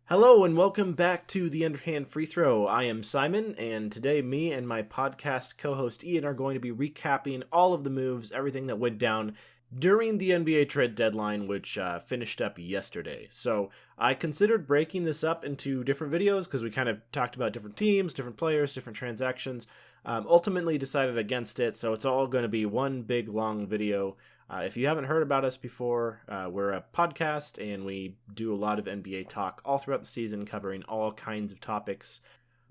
Hello and welcome back to the Underhand Free Throw. I am Simon, and today me and my podcast co-host Ian are going to be recapping all of the moves, everything that went down during the NBA trade deadline, which finished up yesterday. So I considered breaking this up into different videos because we kind of talked about different teams, different players, different transactions. Ultimately decided against it, so it's all going to be one big long video. If you haven't heard about us before, we're a podcast and we do a lot of NBA talk all throughout the season, covering all kinds of topics,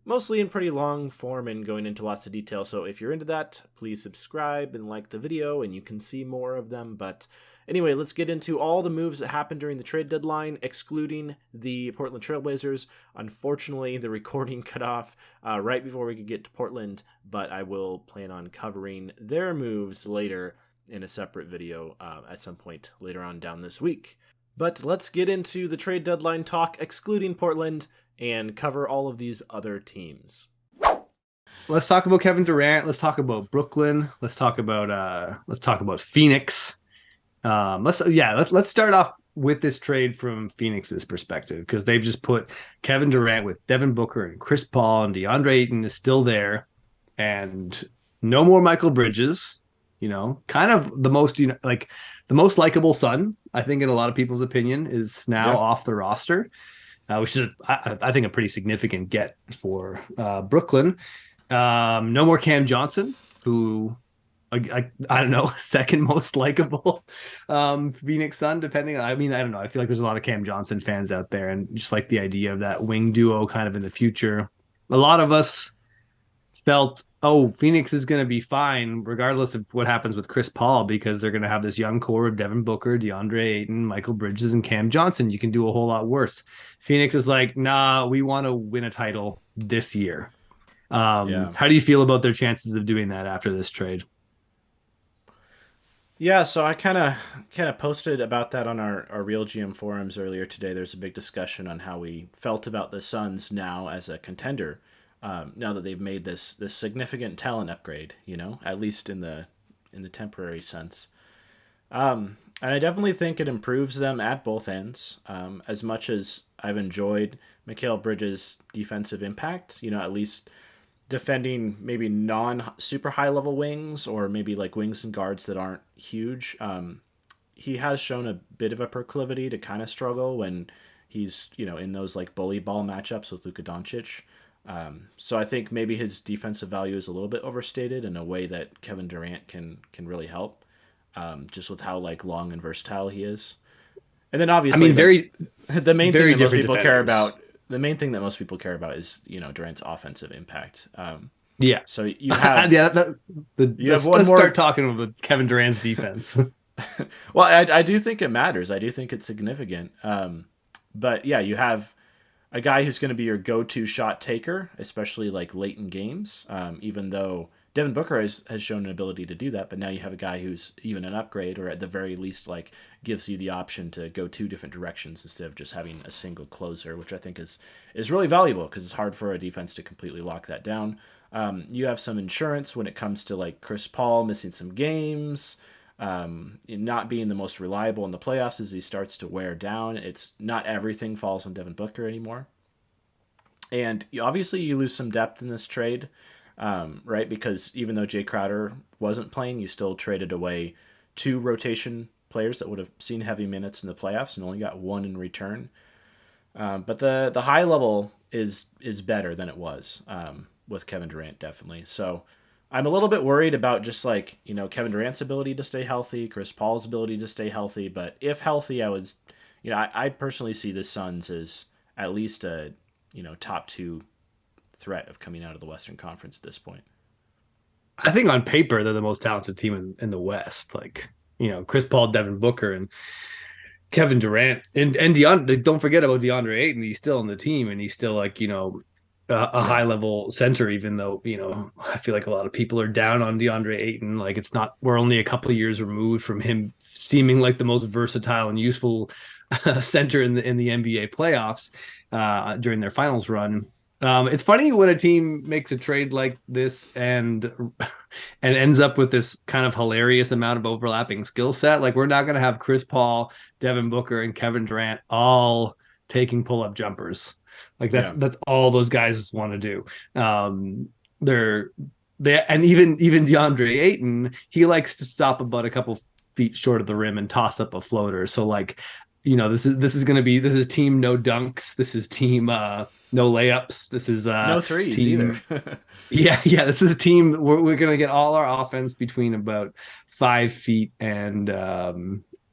mostly in pretty long form and going into lots of detail. So if you're into that, please subscribe and like the video and you can see more of them. But anyway, let's get into all the moves that happened during the trade deadline, excluding the Portland Trailblazers. Unfortunately, the recording cut off right before we could get to Portland, but I will plan on covering their moves later in a separate video at some point later on down this week. But let's get into the trade deadline talk, excluding Portland, and cover all of these other teams. Let's talk about Kevin Durant. Let's talk about Brooklyn. Let's talk about Phoenix. Let's start off with this trade from Phoenix's perspective, because they've just put Kevin Durant with Devin Booker and Chris Paul, and DeAndre Ayton is still there, and no more Michael Bridges. Kind of the most likable son, I think, in a lot of people's opinion, is now off the roster, which is, I think, a pretty significant get for Brooklyn. No more Cam Johnson, who, I don't know, second most likable Phoenix Sun, depending. I don't know. I feel like there's a lot of Cam Johnson fans out there, and just like the idea of that wing duo kind of in the future. A lot of us felt, Phoenix is going to be fine regardless of what happens with Chris Paul, because they're going to have this young core of Devin Booker, DeAndre Ayton, Michael Bridges, and Cam Johnson. You can do a whole lot worse. Phoenix is like, nah, we want to win a title this year. How do you feel about their chances of doing that after this trade? Yeah, so I kind of posted about that on our Real GM forums earlier today. There's a big discussion on how we felt about the Suns now as a contender. Now that they've made this significant talent upgrade, at least in the temporary sense. And I definitely think it improves them at both ends. As much as I've enjoyed Mikal Bridges' defensive impact, at least defending maybe non-super high-level wings, or maybe like wings and guards that aren't huge. He has shown a bit of a proclivity to kind of struggle when he's, in those like bully ball matchups with Luka Doncic. So I think maybe his defensive value is a little bit overstated in a way that Kevin Durant can really help, just with how like long and versatile he is. And then obviously, the main thing that most people care about. The main thing that most people care about is Durant's offensive impact. So you have let's start talking about Kevin Durant's defense. Well, I do think it matters. I do think it's significant. But yeah, you have a guy who's going to be your go-to shot taker, especially like late in games, even though Devin Booker has shown an ability to do that. But now you have a guy who's even an upgrade, or at the very least, like gives you the option to go two different directions instead of just having a single closer, which I think is really valuable, because it's hard for a defense to completely lock that down. You have some insurance when it comes to like Chris Paul missing some games, not being the most reliable in the playoffs as he starts to wear down. It's not everything falls on Devin Booker anymore. And obviously you lose some depth in this trade, right? Because even though Jay Crowder wasn't playing, you still traded away two rotation players that would have seen heavy minutes in the playoffs and only got one in return. But the high level is better than it was with Kevin Durant, definitely. So I'm a little bit worried about just like, Kevin Durant's ability to stay healthy, Chris Paul's ability to stay healthy. But if healthy, I personally see the Suns as at least a, top two threat of coming out of the Western Conference at this point. I think on paper, they're the most talented team in the West. Like, Chris Paul, Devin Booker, and Kevin Durant, and DeAndre. Don't forget about DeAndre Ayton. He's still on the team, and he's still like, a high level center, even though, I feel like a lot of people are down on DeAndre Ayton. Like, we're only a couple of years removed from him seeming like the most versatile and useful center in the NBA playoffs during their finals run. It's funny when a team makes a trade like this and ends up with this kind of hilarious amount of overlapping skill set. Like, we're not going to have Chris Paul, Devin Booker, and Kevin Durant all taking pull-up jumpers. Like Yeah. that's all those guys want to do. They're they and even DeAndre Ayton, he likes to stop about a couple feet short of the rim and toss up a floater. So like, this is going to be this is team no dunks. This is team no layups. This is No threes either. team yeah, this is a team. We're going to get all our offense between about 5 feet and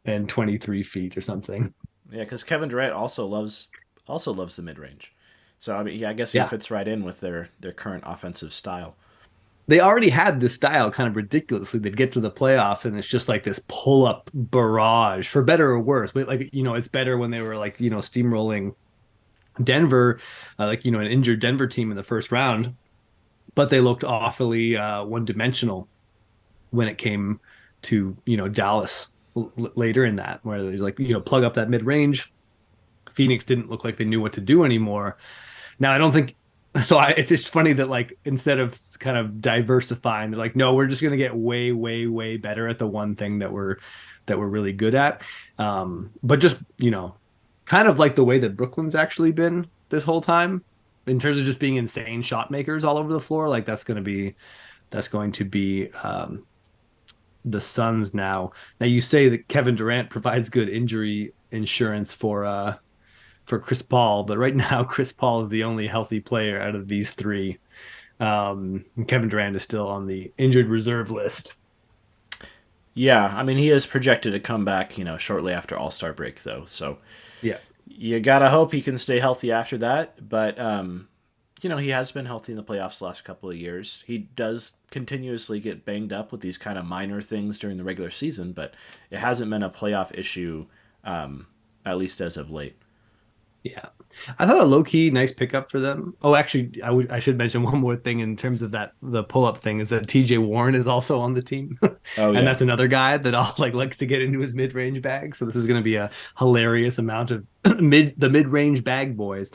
23 feet or something. Yeah, because Kevin Durant also loves the mid range. So I mean, yeah, I guess he Yeah, fits right in with their current offensive style. they already had this style kind of ridiculously. They'd get to the playoffs and it's just like this pull up barrage, for better or worse. But like, it's better when they were like, steamrolling Denver, an injured Denver team in the first round, but they looked awfully one dimensional when it came to, Dallas later in that, where they like, plug up that mid range. Phoenix didn't look like they knew what to do anymore. Now, I don't think so. It's just funny that like instead of kind of diversifying, they're like, no, we're just going to get way, way, way better at the one thing that we're really good at. But just kind of like the way that Brooklyn's actually been this whole time in terms of just being insane shot makers all over the floor. Like that's going to be the Suns now. Now you say that Kevin Durant provides good injury insurance for Chris Paul, but right now Chris Paul is the only healthy player out of these three. Kevin Durant is still on the injured reserve list. Yeah, I mean he is projected to come back, shortly after All Star break though. So Yeah, you gotta hope he can stay healthy after that. But he has been healthy in the playoffs the last couple of years. He does continuously get banged up with these kind of minor things during the regular season, but it hasn't been a playoff issue, at least as of late. yeah. I thought a low key nice pickup for them. Oh, actually, I should mention one more thing in terms of the pull up thing is that T.J. Warren is also on the team, Oh and yeah, that's another guy that all like likes to get into his mid range bag. So this is going to be a hilarious amount of mid range bag boys.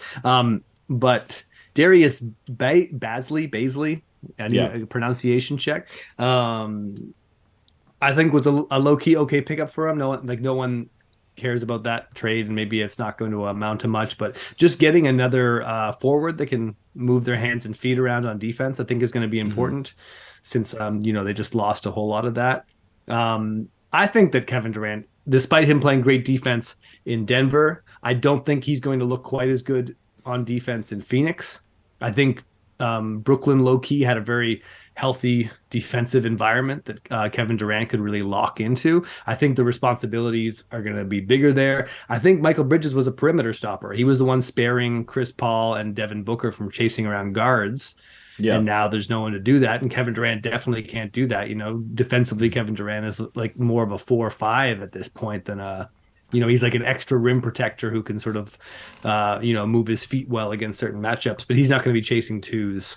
But Darius Basley, I need yeah. a pronunciation check. I think was a low key okay pickup for him. No one cares about that trade, and maybe it's not going to amount to much. But just getting another forward that can move their hands and feet around on defense, I think, is going to be Hmm. important since they just lost a whole lot of that. I think that Kevin Durant, despite him playing great defense in Denver, I don't think he's going to look quite as good on defense in Phoenix. I think Brooklyn low key had a very healthy defensive environment that Kevin Durant could really lock into. I think the responsibilities are going to be bigger there. I think Michael Bridges was a perimeter stopper. He was the one sparing Chris Paul and Devin Booker from chasing around guards. Yeah. And now there's no one to do that. And Kevin Durant definitely can't do that. Defensively, Kevin Durant is like more of a 4 or 5 at this point than he's like an extra rim protector who can sort of, move his feet well against certain matchups, but he's not going to be chasing twos.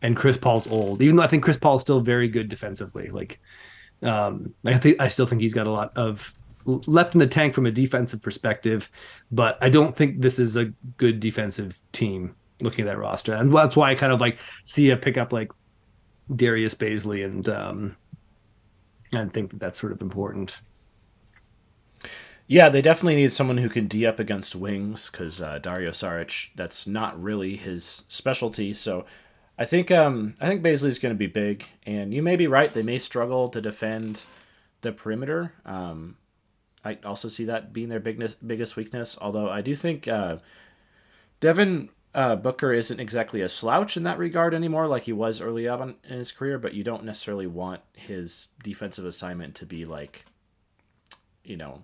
And Chris Paul's old, even though I think Chris Paul's still very good defensively. Like, I still think he's got a lot of left in the tank from a defensive perspective, but I don't think this is a good defensive team looking at that roster. And that's why I kind of like see a pickup like Darius Baisley and think that that's sort of important. Yeah, they definitely need someone who can D up against wings because Dario Saric, that's not really his specialty. So I think Baisley's going to be big, and you may be right. They may struggle to defend the perimeter. I also see that being their biggest weakness. Although I do think Devin Booker isn't exactly a slouch in that regard anymore, like he was early on in his career. But you don't necessarily want his defensive assignment to be like, you know,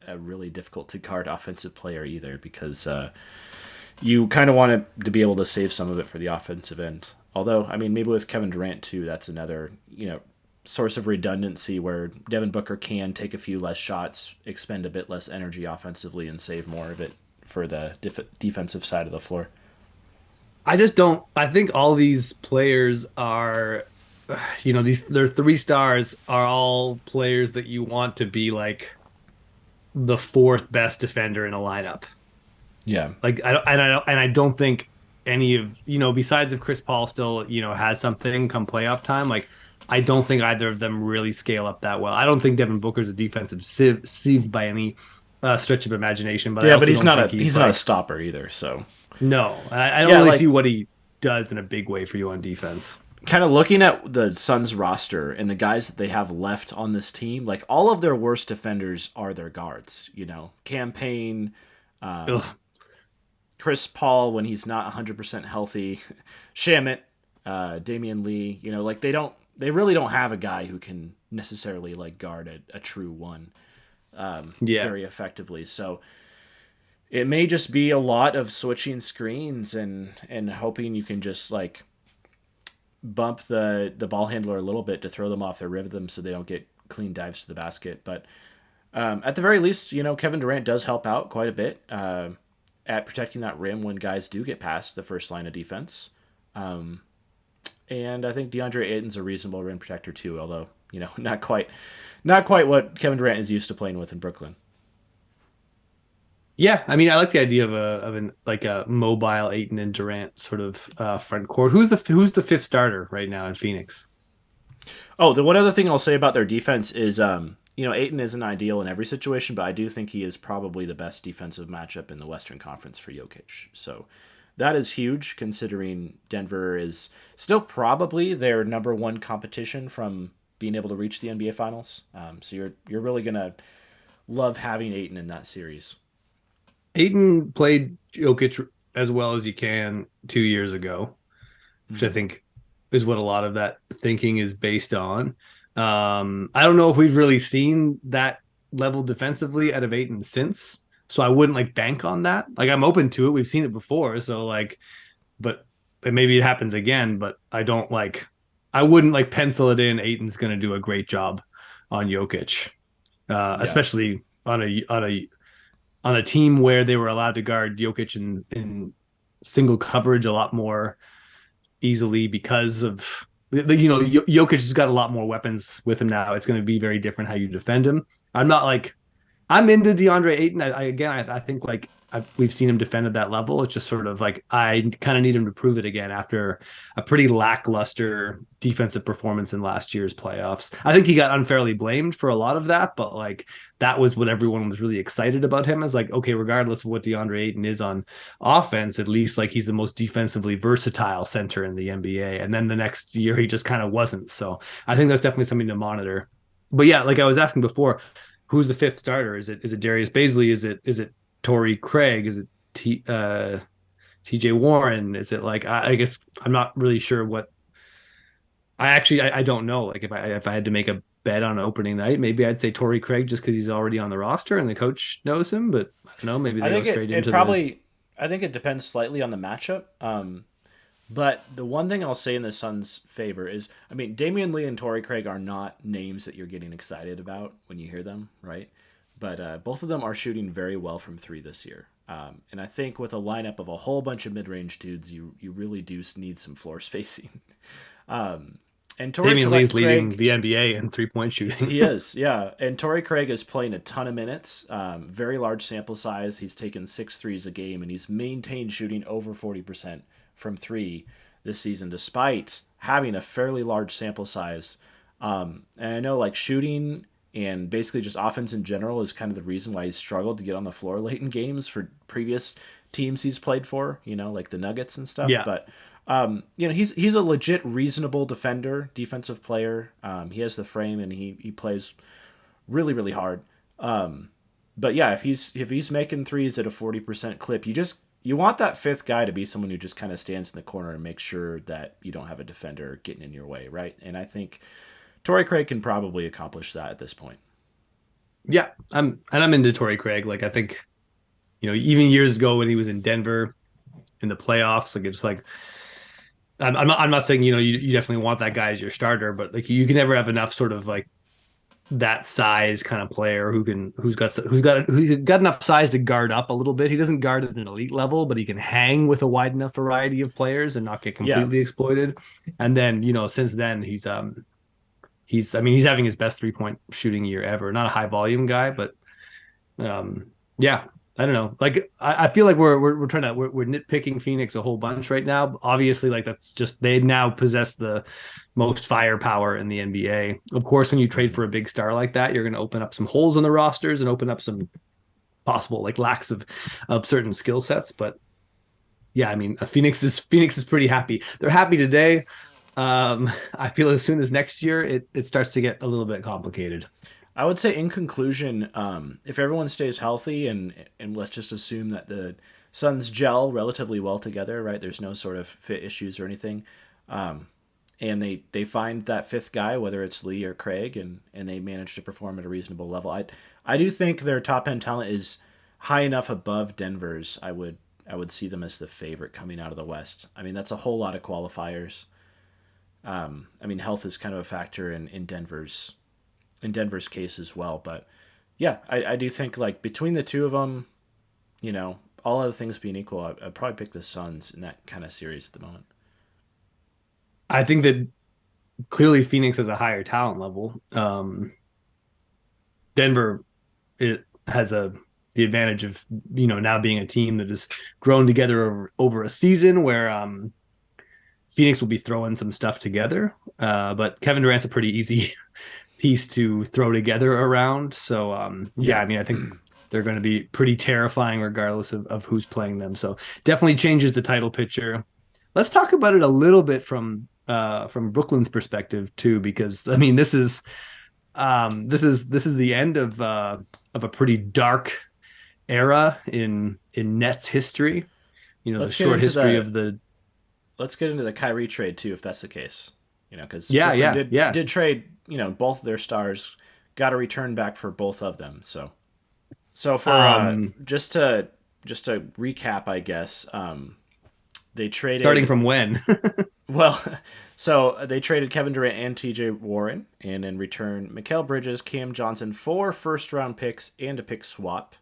a really difficult to guard offensive player either, because you kind of want to be able to save some of it for the offensive end. Although, I mean, maybe with Kevin Durant too, that's another source of redundancy where Devin Booker can take a few less shots, expend a bit less energy offensively, and save more of it for the defensive side of the floor. I just don't. I think all these players are, these their 3 stars are all players that you want to be like the fourth best defender in a lineup. Yeah. Like I don't think any of besides if Chris Paul still has something come playoff time. Like I don't think either of them really scale up that well. I don't think Devin Booker's a defensive sieve by any stretch of imagination, but I Yeah, but also don't think he's he's not a like stopper either. So no. I don't yeah, really see like what he does in a big way for you on defense. kind of looking at the Suns roster and the guys that they have left on this team, like all of their worst defenders are their guards. You know, Campaign, Ugh. Chris Paul when he's not 100% healthy, Shamit, Damian Lee. You know, like they really don't have a guy who can necessarily like guard a true one Yeah. very effectively. So it may just be a lot of switching screens and hoping you can just like bump the ball handler a little bit to throw them off their rhythm so they don't get clean dives to the basket. But at the very least, you know, Kevin Durant does help out quite a bit at protecting that rim when guys do get past the first line of defense. Um, and I think DeAndre Ayton's a reasonable rim protector too, although you know not quite what Kevin Durant is used to playing with in Brooklyn. Yeah, I mean, I like the idea of an like a mobile Aiton and Durant sort of front court. Who's the fifth starter right now in Phoenix? Oh, the one other thing I'll say about their defense is, you know, Aiton isn't ideal in every situation, but I do think he is probably the best defensive matchup in the Western Conference for Jokic. So that is huge, considering Denver is still probably their number one competition from being able to reach the NBA Finals. So you're really gonna love having Aiton in that series. Aiton played Jokic as well as you can 2 years ago, which I Mm-hmm. think is what a lot of that thinking is based on. I don't know if we've really seen that level defensively out of Aiton since, so I wouldn't like bank on that. Like I'm open to it. We've seen it before, so like, but maybe it happens again. But I don't like. I wouldn't like pencil it in. Aiton's going to do a great job on Jokic, Yeah, especially on a team where they were allowed to guard Jokic in single coverage a lot more easily because of you know Jokic has got a lot more weapons with him now. It's going to be very different how you defend him. I'm not like I'm into DeAndre Ayton. I think like we've seen him defend at that level. It's just sort of like I kind of need him to prove it again after a pretty lackluster defensive performance in last year's playoffs. I think he got unfairly blamed for a lot of that, but like that was what everyone was really excited about him as like, okay, regardless of what DeAndre Ayton is on offense, at least like he's the most defensively versatile center in the NBA. And then the next year he just kind of wasn't. So I think that's definitely something to monitor. But yeah, like I was asking before, who's the fifth starter? Is it Darius Baisley? Is it Torrey Craig? Is it TJ Warren? Is it like I guess I'm not really sure what I don't know. Like if I had to make a bet on opening night, maybe I'd say Torrey Craig just because he's already on the roster and the coach knows him. But I don't know. Maybe I they go think straight it into the probably I think it depends slightly on the matchup. But the one thing I'll say in the Suns' favor is, I mean, Damian Lee and Torrey Craig are not names that you're getting excited about when you hear them, right? But both of them are shooting very well from three this year. And I think with a lineup of a whole bunch of mid-range dudes, you really do need some floor spacing. Um, and Damian Lee's leading Craig, the NBA in 3-point shooting. he is, yeah. And Torrey Craig is playing a ton of minutes, very large sample size. He's taken 6 threes a game, and he's maintained shooting over 40% from three this season, despite having a fairly large sample size. And I know, like, shooting and basically just offense in general is kind of the reason why he's struggled to get on the floor late in games for previous teams he's played for, you know, like the Nuggets and stuff. Yeah. But you know, he's a legit reasonable defender, defensive player. He has the frame and he plays really hard. But yeah, if he's making threes at a 40% clip, you want that fifth guy to be someone who just kind of stands in the corner and makes sure that you don't have a defender getting in your way, right? And I think Torrey Craig can probably accomplish that at this point. Yeah. I'm into Torrey Craig. Like I think, you know, even years ago when he was in Denver in the playoffs, like it's like I'm not saying, you know, you definitely want that guy as your starter, but like you can never have enough sort of like that size kind of player who's got enough size to guard up a little bit. He doesn't guard at an elite level, but he can hang with a wide enough variety of players and not get Yeah, completely exploited. And then, you know, since then he's I mean, he's having his best 3-point shooting year ever. Not a high volume guy, but yeah, I don't know. Like I feel like we're trying to we're nitpicking Phoenix a whole bunch right now. Obviously, like that's just they now possess the most firepower in the NBA. Of course, when you trade for a big star like that, you're going to open up some holes in the rosters and open up some possible like lacks of certain skill sets. But yeah, I mean, Phoenix is pretty happy. They're happy today. I feel as soon as next year, it starts to get a little bit complicated. I would say in conclusion, if everyone stays healthy and let's just assume that the Suns gel relatively well together, right? There's no sort of fit issues or anything, and they find that fifth guy, whether it's Lee or Craig, and they manage to perform at a reasonable level. I do think their top end talent is high enough above Denver's. I would see them as the favorite coming out of the West. I mean, that's a whole lot of qualifiers. I mean, health is kind of a factor in Denver's case as well. But yeah, I do think like between the two of them, all other things being equal, I'd probably pick the Suns in that kind of series at the moment. I think that clearly Phoenix has a higher talent level. Denver it has the advantage of now being a team that has grown together over a season where Phoenix will be throwing some stuff together. But Kevin Durant's a pretty easy piece to throw together around. So yeah, Yeah. I mean, I think they're going to be pretty terrifying regardless of who's playing them. So definitely changes the title picture. Let's talk about it a little bit from Brooklyn's perspective too, because I mean, this is the end of a pretty dark era in Nets history. The Let's get short into history the of the let's get into the Kyrie trade too, if that's the case. Because yeah, Brooklyn yeah, did yeah. did trade, both of their stars, got a return back for both of them. So for Um, just to recap, I guess they Starting traded. from when? Well, so they traded Kevin Durant and T.J. Warren, and in return, Mikal Bridges, Cam Johnson, 4 first-round picks and a pick swap,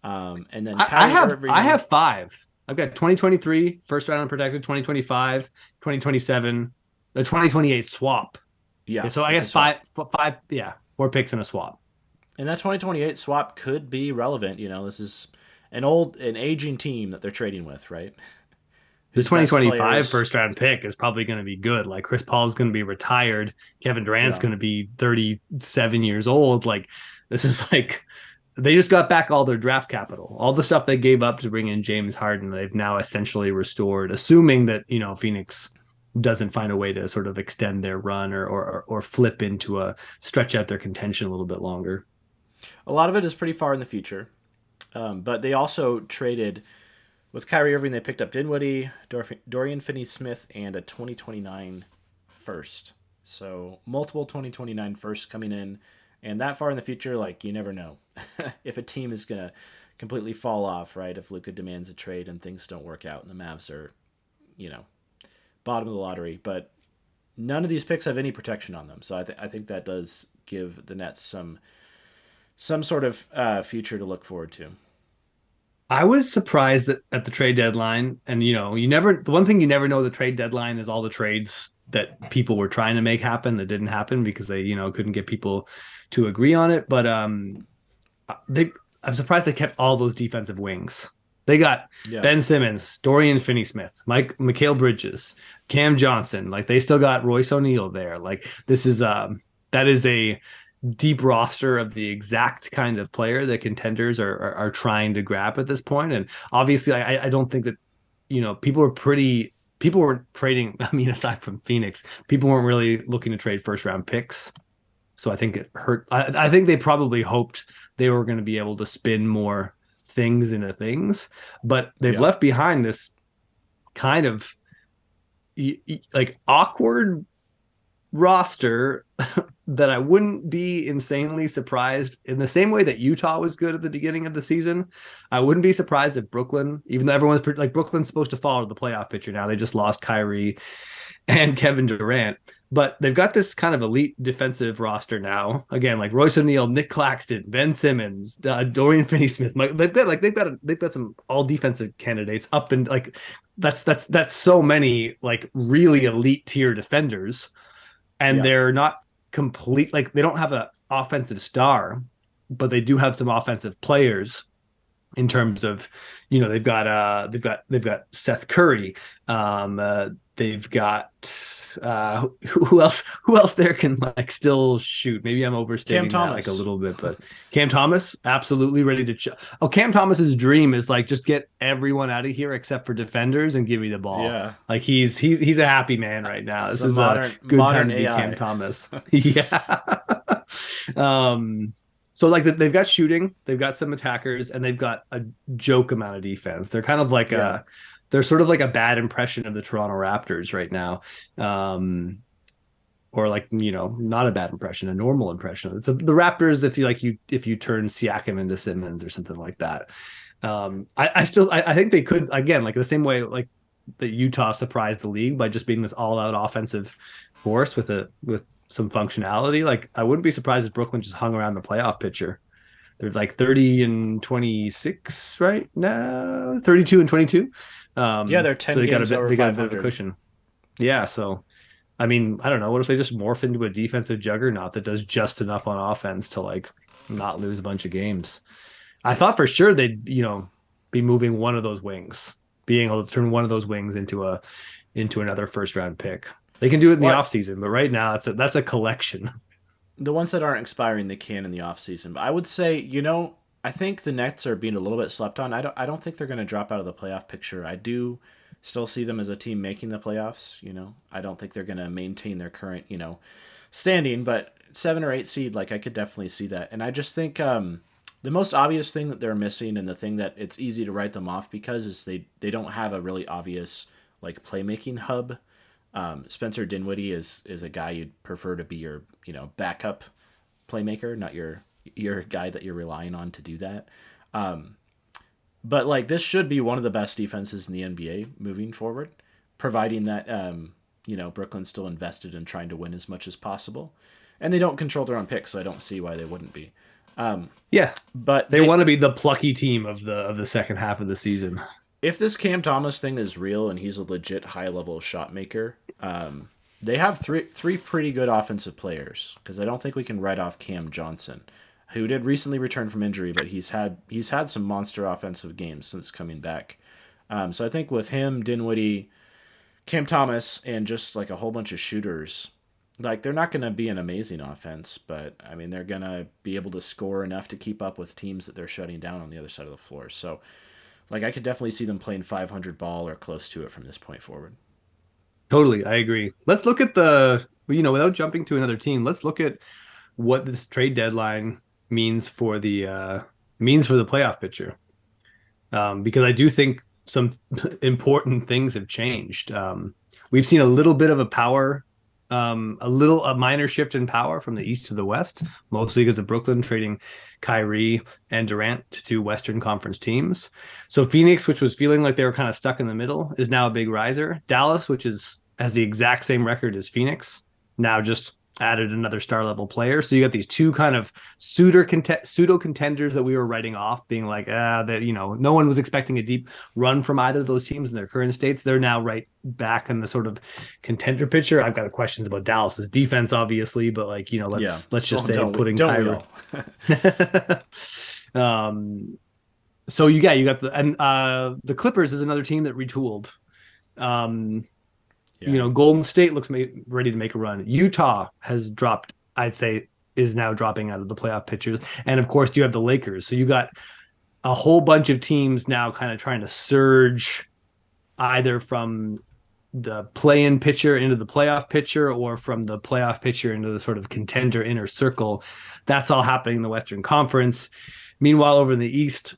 and then I Kyrie have I Irving. have five. I've got 2023 first round unprotected, 2025, 2027, the 2028 swap. Yeah, Yeah, so I it's a guess swap, five, yeah, 4 picks and a swap. and that 2028 swap could be relevant. This is an aging team that they're trading with, right? The Whose best 2025 players? first round pick is probably going to be good. Like Chris Paul is going to be retired. Kevin Durant's Yeah, going to be 37 years old. Like this is like they just got back all their draft capital. All the stuff they gave up to bring in James Harden, they've now essentially restored, assuming that, Phoenix doesn't find a way to sort of extend their run or flip into a stretch out their contention a little bit longer. a lot of it is pretty far in the future, but they also traded with Kyrie Irving. They picked up Dinwiddie, Dorian Finney-Smith, and a 2029 first. So multiple 2029 firsts coming in, and that far in the future, like you never know if a team is gonna completely fall off, right? If Luka demands a trade and things don't work out, and the Mavs are, you know, bottom of the lottery. But none of these picks have any protection on them, so I think that does give the Nets some sort of future to look forward to. I was surprised that at the trade deadline, and the one thing you never know the trade deadline is all the trades that people were trying to make happen that didn't happen because they, couldn't get people to agree on it. But they I'm surprised they kept all those defensive wings. They got Yeah, Ben Simmons, Dorian Finney-Smith, Mikal Bridges, Cam Johnson. Like they still got Royce O'Neal there. Like this is that is a deep roster of the exact kind of player that contenders are trying to grab at this point. And obviously, I don't think that people were trading. I mean, aside from Phoenix, people weren't really looking to trade first round picks. So I think it hurt. I think they probably hoped they were going to be able to spin more things into things, but they've yeah, left behind this kind of like awkward roster that I wouldn't be insanely surprised in the same way that Utah was good at the beginning of the season. I wouldn't be surprised if Brooklyn, even though everyone's like Brooklyn's supposed to follow the playoff picture now, they just lost Kyrie and Kevin Durant. But they've got this kind of elite defensive roster now. Again, like Royce O'Neal, Nick Claxton, Ben Simmons, Dorian Finney-Smith. They've got some all defensive candidates up and like that's so many like really elite tier defenders, and yeah. they're not complete. Like they don't have an offensive star, but they do have some offensive players. in terms of, they've got Seth Curry. They've got who else there can like still shoot. Maybe I'm Cam overstating that like a Thomas. little bit, but Cam Thomas absolutely ready to Cam Thomas's dream is like just get everyone out of here except for defenders and give me the ball. Yeah. Like he's a happy man right now. It's This the is a good time modern to be Cam AI. Thomas. Yeah. um so like they've got shooting, they've got some attackers, and they've got a joke amount of defense. They're kind of like Yeah. they're sort of like a bad impression of the Toronto Raptors right now. Or like, not a bad impression, a normal impression. It's the Raptors if you turn Siakam into Simmons or something like that. I think they could, again, like the same way like that Utah surprised the league by just being this all out offensive force with some functionality. Like I wouldn't be surprised if Brooklyn just hung around the playoff picture. They're like 30 and 26 right now, 32 and 22. Yeah, they're So 10 they got a games bit over they got a bit of a 500. cushion. Yeah, so I mean, I don't know. What if they just morph into a defensive juggernaut that does just enough on offense to like not lose a bunch of games? I thought for sure they'd, be moving one of those wings, being able to turn one of those wings into another first round pick. They can do it in the What? offseason, but right now that's a collection. The ones that aren't expiring, they can in the offseason. But I would say, I think the Nets are being a little bit slept on. I don't think they're going to drop out of the playoff picture. I do still see them as a team making the playoffs. I don't think they're going to maintain their current, standing, but 7 or 8 seed, like I could definitely see that. And I just think the most obvious thing that they're missing, and the thing that it's easy to write them off because, is they don't have a really obvious like playmaking hub. Spencer Dinwiddie is a guy you'd prefer to be your backup playmaker, not your guy that you're relying on to do that. But like this should be one of the best defenses in the NBA moving forward, providing that Brooklyn's still invested in trying to win as much as possible, and they don't control their own picks, so I don't see why they wouldn't be. Yeah, But they want to be the plucky team of the second half of the season. if this Cam Thomas thing is real and he's a legit high level shot maker, they have three pretty good offensive players, because I don't think we can write off Cam Johnson, who did recently return from injury, but he's had some monster offensive games since coming back. So I think with him, Dinwiddie, Cam Thomas, and just like a whole bunch of shooters, like they're not going to be an amazing offense, but I mean they're going to be able to score enough to keep up with teams that they're shutting down on the other side of the floor. So like I could definitely see them playing 500 ball or close to it from this point forward. Totally, I agree. Let's look at without jumping to another team, let's look at what this trade deadline means for the playoff picture. Because I do think some important things have changed. We've seen a little bit of a minor shift in power from the east to the west, mostly because of Brooklyn trading Kyrie and Durant to two Western Conference teams. So Phoenix, which was feeling like they were kind of stuck in the middle, is now a big riser. Dallas, which has the exact same record as Phoenix, now just added another star level player. So you got these two kind of pseudo contenders that we were writing off, being like, that no one was expecting a deep run from either of those teams in their current states. They're now right back in the sort of contender picture. I've got questions about Dallas's defense, obviously, but like, Yeah. let's just Well, say putting don't we Kyrie. all? So you got the Clippers is another team that retooled. Um, Yeah. Golden State looks ready to make a run. Utah has dropped, I'd say, is now dropping out of the playoff picture. And of course, you have the Lakers. So you got a whole bunch of teams now kind of trying to surge either from the play-in picture into the playoff picture, or from the playoff picture into the sort of contender inner circle. That's all happening in the Western Conference. Meanwhile, over in the East,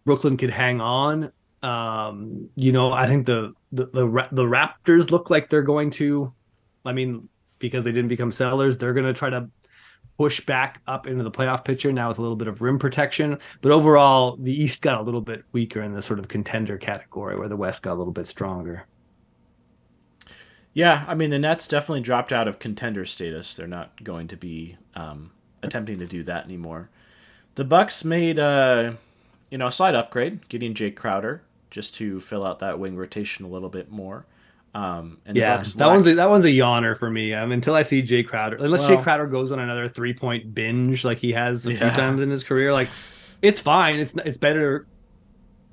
Brooklyn could hang on. I think the Raptors look like they're going to, I mean, because they didn't become sellers, they're going to try to push back up into the playoff picture now with a little bit of rim protection. But overall, the East got a little bit weaker in the sort of contender category, where the West got a little bit stronger. Yeah, I mean the Nets definitely dropped out of contender status. They're not going to be attempting to do that anymore. The Bucks made a slight upgrade, getting Jake Crowder just to fill out that wing rotation a little bit more. And the Yeah, Bucks that one's lack. a yawner for me. Until I see Jay Crowder, unless Jay Well, Crowder goes on another 3-point binge like he has a few yeah, times in his career, like It's fine. It's better.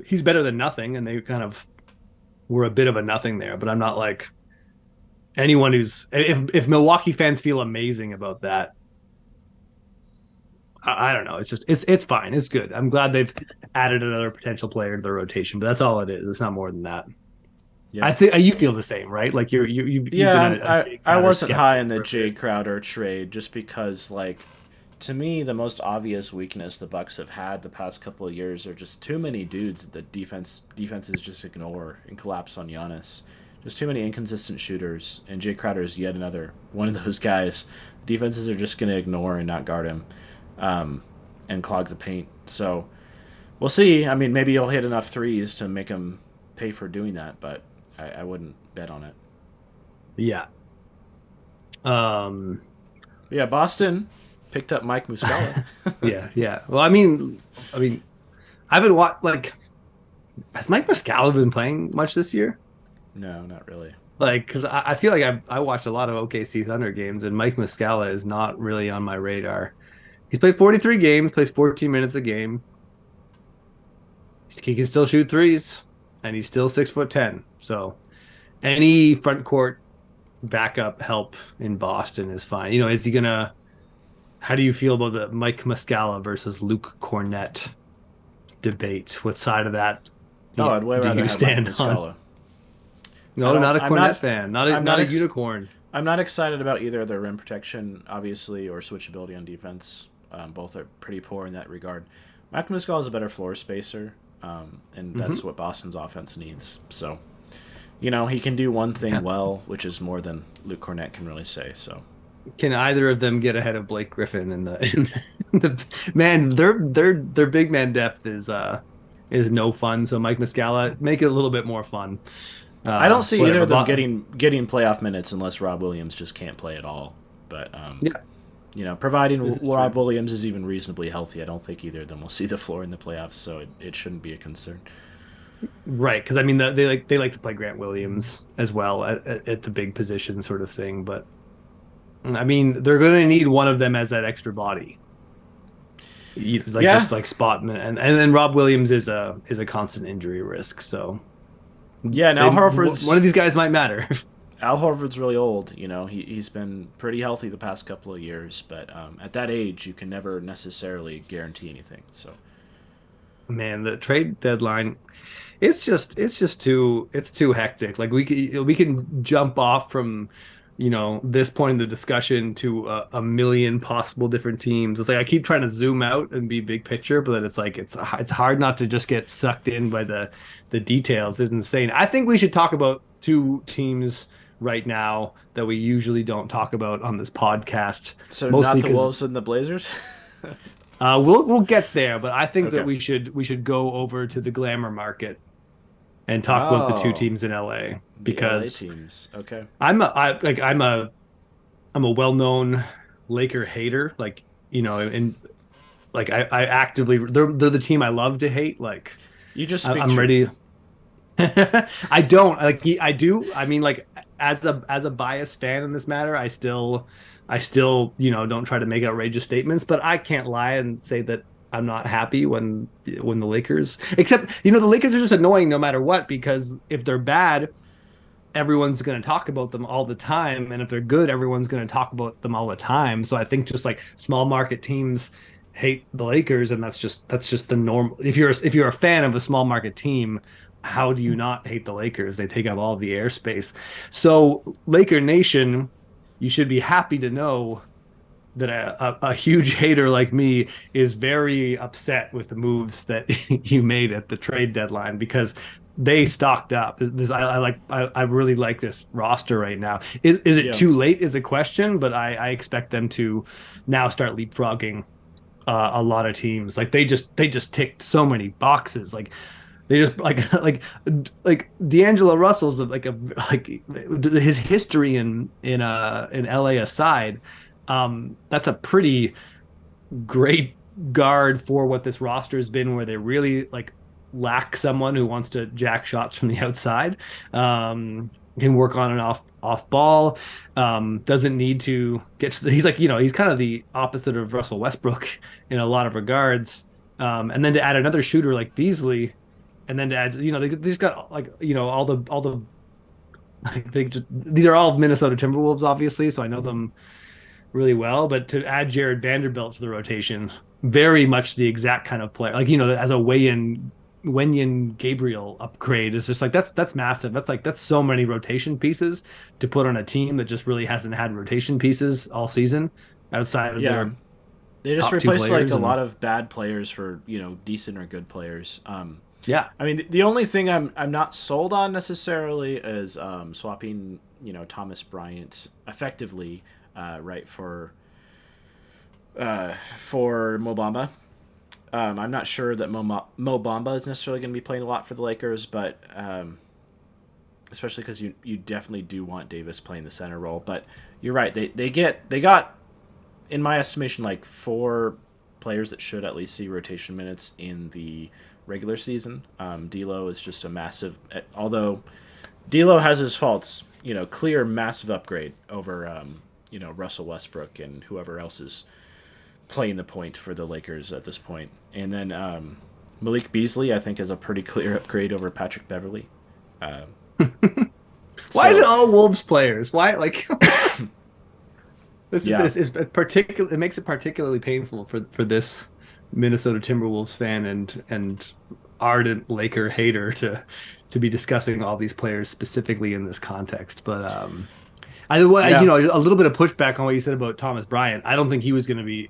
He's better than nothing, and they kind of were a bit of a nothing there. But I'm not like anyone who's if Milwaukee fans feel amazing about that. I don't know. It's just it's fine. It's good. I'm glad they've added another potential player to the rotation, but that's all it is. It's not more than that. Yeah. I think you feel the same, right? Like you've Yeah, been a Jay I Crowder wasn't high skeptic in the for a Jay bit. Crowder trade just because, like, to me, the most obvious weakness the Bucks have had the past couple of years are just too many dudes that defenses just ignore and collapse on Giannis. Just too many inconsistent shooters, and Jay Crowder is yet another one of those guys. Defenses are just going to ignore and not guard him, um, and clog the paint. So we'll see. I mean, maybe he'll hit enough threes to make him pay for doing that, but I wouldn't bet on it. Yeah. Um. But yeah, Boston picked up Mike Muscala. Yeah. Yeah. Well, I mean, I haven't watched like has Mike Muscala been playing much this year? No, not really. Like, because I feel like I watched a lot of OKC Thunder games, and Mike Muscala is not really on my radar. He's played 43 games, plays 14 minutes a game. He can still shoot threes, and he's still 6'10". So any front court backup help in Boston is fine. Is he gonna? How do you feel about the Mike Muscala versus Luke Cornett debate? What side of that Oh, I'd way do rather you have Mike stand on? Muscala. I No, don't. not a I'm Cornett not. fan. Not a I'm not. not a unicorn. I'm not excited about either of their rim protection, obviously, or switchability on defense. Both are pretty poor in that regard. Mike Muscala is a better floor spacer, and Mm-hmm. that's what Boston's offense needs. So, he can do one thing Yeah. well, which is more than Luke Cornett can really say. So, Can either of them get ahead of Blake Griffin in the man? Their big man depth is no fun. So Mike Muscala make it a little bit more fun. I don't see either Whatever. of them getting playoff minutes unless Rob Williams just can't play at all. But Yeah, providing this is Rob true. Williams is even reasonably healthy, I don't think either of them will see the floor in the playoffs, so it shouldn't be a concern. Right, because I mean they like to play Grant Williams as well at the big position sort of thing. But I mean they're going to need one of them as that extra body. Like Yeah, just like Spotman and then Rob Williams is a constant injury risk. So yeah. And they one of these guys might matter. Al Horford's really old. He's been pretty healthy the past couple of years, but at that age, you can never necessarily guarantee anything. So Man, the trade deadline, it's too hectic. Like we can jump off from this point in the discussion to a million possible different teams. It's like I keep trying to zoom out and be big picture, but then it's like it's hard not to just get sucked in by the details. It's insane. I think we should talk about two teams right now that we usually don't talk about on this podcast, so not mostly the because Wolves and the Blazers. we'll get there, but I think that Okay. we should go over to the glamour market and talk about the two Oh, teams in LA the LA because teams. Okay. I'm a well-known Laker hater. Like, and like I actively they're the team I love to hate. Like You just speak I'm ready. truth. I don't like I do. I mean, like as a biased fan in this matter, I still don't try to make outrageous statements, but I can't lie and say that I'm not happy when the Lakers, except the Lakers are just annoying no matter what because if they're bad, everyone's going to talk about them all the time, and if they're good, everyone's going to talk about them all the time. So I think just like small market teams hate the Lakers, and that's just the norm. If you're a fan of a small market team, how do you not hate the Lakers? They take up all the airspace. So Laker Nation, you should be happy to know that a huge hater like me is very upset with the moves that you made at the trade deadline because they stocked up. I really like this roster right now. Is it Yeah. too late? Is a question, but I expect them to now start leapfrogging a lot of teams. Like they just ticked so many boxes. Like they just like D'Angelo Russell's like his history in LA aside, that's a pretty great guard for what this roster has been, where they really like lack someone who wants to jack shots from the outside. Can work on and off ball. Doesn't need to get to he's like he's kind of the opposite of Russell Westbrook in a lot of regards. And then to add another shooter like Beasley, and then to add, they just got like, all the these are all Minnesota Timberwolves, obviously, so I know them really well. But to add Jared Vanderbilt to the rotation, very much the exact kind of player, like as a weigh-in Wenyen Gabriel upgrade is just like that's massive. That's so many rotation pieces to put on a team that just really hasn't had rotation pieces all season outside of Yeah, their they just top two replaced like players. a And lot of bad players for decent or good players. yeah, I mean, the only thing I'm not sold on necessarily is swapping Thomas Bryant effectively, right, for Mo Bamba. I'm not sure that Mo Bamba is necessarily going to be playing a lot for the Lakers, but especially because you definitely do want Davis playing the center role. But you're right. They got, in my estimation, like four players that should at least see rotation minutes in the regular season. D'Lo is just a massive. Although D'Lo has his faults, clear massive upgrade over Russell Westbrook and whoever else is playing the point for the Lakers at this point. And then Malik Beasley, I think, is a pretty clear upgrade over Patrick Beverly. Uh, why is it so all Wolves players? Why like yeah, this is particular. It makes it particularly painful for this Minnesota Timberwolves fan and ardent Laker hater to be discussing all these players specifically in this context. But yeah, a little bit of pushback on what you said about Thomas Bryant. I don't think he was going to be.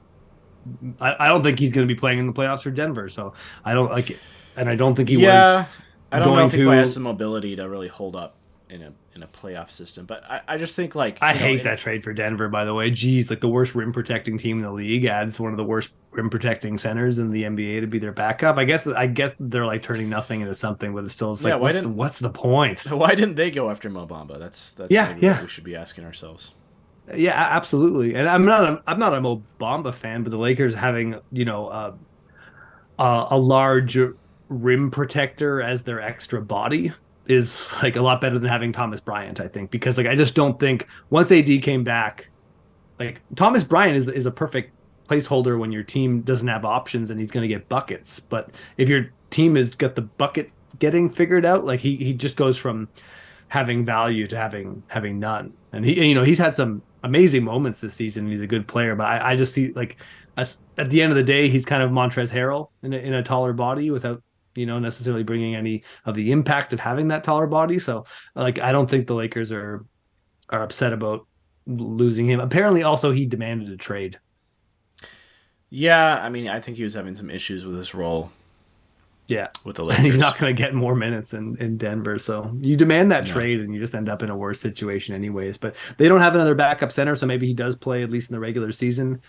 I don't think he's going to be playing in the playoffs for Denver. So I don't like it, and I don't think he was yeah. I don't know going if he quite has to. the mobility to really hold up in a playoff system. But I just think like I hate that trade for Denver, by the way. Geez, like the worst rim protecting team in the league adds one of the worst rim protecting centers in the NBA to be their backup. I guess they're like turning nothing into something, but it's still it's yeah. like Why what's the didn't what's the point? why didn't they go after Mo Bamba? That's Yeah, maybe what yeah. we should be asking ourselves. Yeah, absolutely. And I'm not a Mo Bamba fan, but the Lakers having, a large rim protector as their extra body is like a lot better than having Thomas Bryant, I think, because like I just don't think once AD came back, like Thomas Bryant is a perfect placeholder when your team doesn't have options and he's going to get buckets. But if your team has got the bucket getting figured out, like he just goes from having value to having none. And he's had some amazing moments this season. And he's a good player, but I just see like at the end of the day, he's kind of Montrezl Harrell in a taller body without necessarily bringing any of the impact of having that taller body. So like I don't think the Lakers are upset about losing him. Apparently, also he demanded a trade. Yeah, I mean, I think he was having some issues with his role Yeah. with the And he's Lakers. not going to get more minutes in Denver. So you demand that No. trade and you just end up in a worse situation, anyways. But they don't have another backup center. So maybe he does play at least in the regular season.